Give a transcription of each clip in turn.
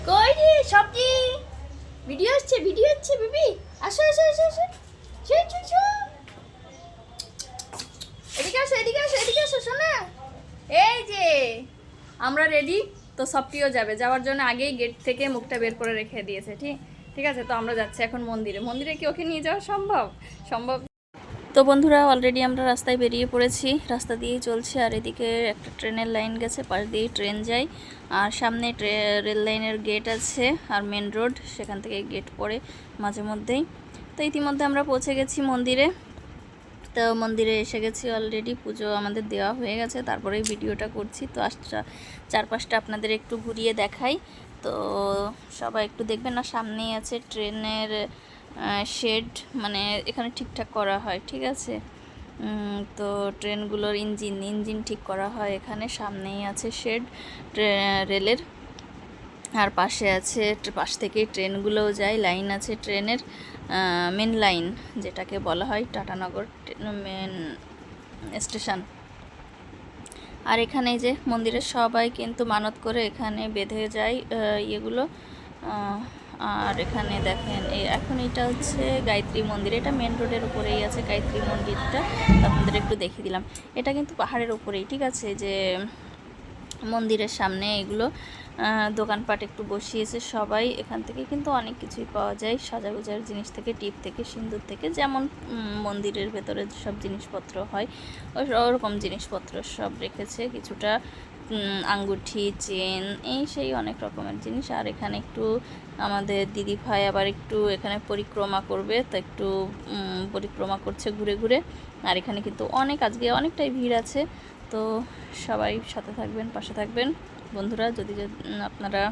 কই রে সবজি? ভিডিও হচ্ছে বিবি। আসো আসো আসো আসো। চল চল চল। এদিকে আসো শোনা। এই যে আমরা রেডি। তো সবটিও যাবে, যাওয়ার জন্য আগেই গেট থেকে মুখটা বের করে রেখে দিয়েছে। ঠিক ঠিক আছে, তো আমরা যাচ্ছি এখন মন্দিরে। মন্দিরে কি ওকে নিয়ে যাওয়া সম্ভব? সম্ভব। তো বন্ধুরা, অলরেডি আমরা রাস্তায় বেরিয়ে পড়েছি, রাস্তা দিয়েই চলছে। আর এদিকে একটা ট্রেনের লাইন গেছে, পাশ দিয়েই ট্রেন যায়। আর সামনে রেল লাইনের গেট আছে, আর মেন রোড, সেখান থেকে গেট পড়ে মাঝে মধ্যেই। তো ইতিমধ্যে আমরা পৌঁছে গেছি মন্দিরে। তো মন্দিরে এসে গেছি অলরেডি, পুজো আমাদের দেওয়া হয়ে গেছে, তারপরেই ভিডিওটা করছি। তো চারপাশটা আপনাদের একটু ঘুরিয়ে দেখাই। তো সবাই একটু দেখবেন। না সামনেই আছে ট্রেনের শেড, মানে এখানে ঠিকঠাক করা হয়, ঠিক আছে। তো ট্রেনগুলোর ইঞ্জিন ঠিক করা হয় এখানে। সামনেই আছে শেড রেলের, আর পাশে আছে, পাশ থেকে ট্রেনগুলোও যায়, লাইন আছে ট্রেনের, মেন লাইন যেটাকে বলা হয় টাটানগর মেন স্টেশন। আর এখানে যে মন্দিরের সবাই কিন্তু মানত করে এখানে বেঁধে যায় ইয়েগুলো। আর এখানে দেখেন এখন এটা হচ্ছে গায়ত্রী মন্দির, এটা মেন রোডের উপরেই আছে গায়ত্রী মন্দিরটা। আপনাদের একটু দেখিয়ে দিলাম। এটা কিন্তু পাহাড়ের উপরেই, ঠিক আছে, যে মন্দিরের সামনে এগুলো দোকানপাট একটু বসিয়েছে সবাই। এখান থেকে কিন্তু অনেক কিছুই পাওয়া যায়, সাজাগোজার জিনিস থেকে, টিপ থেকে, সিঁদুর থেকে, যেমন মন্দিরের ভেতরে সব জিনিসপত্র হয় ওরকম জিনিসপত্র সব রেখেছে। কিছুটা আঙ্গুঠি, চেন, এই সেই অনেক রকমের জিনিস। আর এখানে একটু আমাদের দিদি ভাই আবার একটু এখানে পরিক্রমা করবে, তো একটু পরিক্রমা করছে ঘুরে ঘুরে। আর এখানে কিন্তু আজকে অনেকটাই ভিড় আছে। তো সবাই সাথে থাকবেন, পাশে থাকবেন বন্ধুরা। যদি আপনারা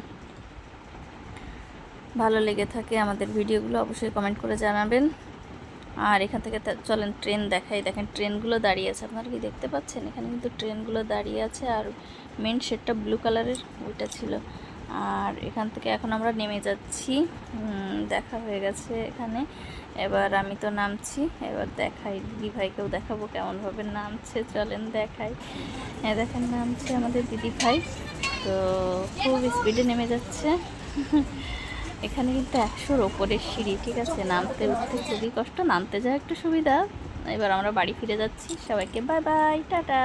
ভালো লেগে থাকে আমাদের ভিডিওগুলো, অবশ্যই কমেন্ট করে জানাবেন। আর এখান থেকে চলেন ট্রেন দেখাই। দেখেন ট্রেনগুলো দাঁড়িয়ে আছে, আপনারা কি দেখতে পাচ্ছেন? এখানে কিন্তু ট্রেনগুলো দাঁড়িয়ে আছে। আর মেন শেডটা ব্লু কালারের, ওইটা ছিল। আর এখান থেকে এখন আমরা নেমে যাচ্ছি, দেখা হয়ে গেছে এখানে। এবার আমি তো নামছি, এবার দেখাই, দিদি ভাইকেও দেখাবো কেমনভাবে নামছে। চলেন দেখাই। দেখেন নামছে আমাদের দিদি ভাই, তো খুব স্পিডে নেমে যাচ্ছে। এখানে কিন্তু 100-র ওপরের সিঁড়ি, ঠিক আছে, নামতে উঠতে খুবই কষ্ট, নামতে যাওয়া একটু সুবিধা। এবার আমরা বাড়ি ফিরে যাচ্ছি। সবাইকে বাই বাই, টাটা।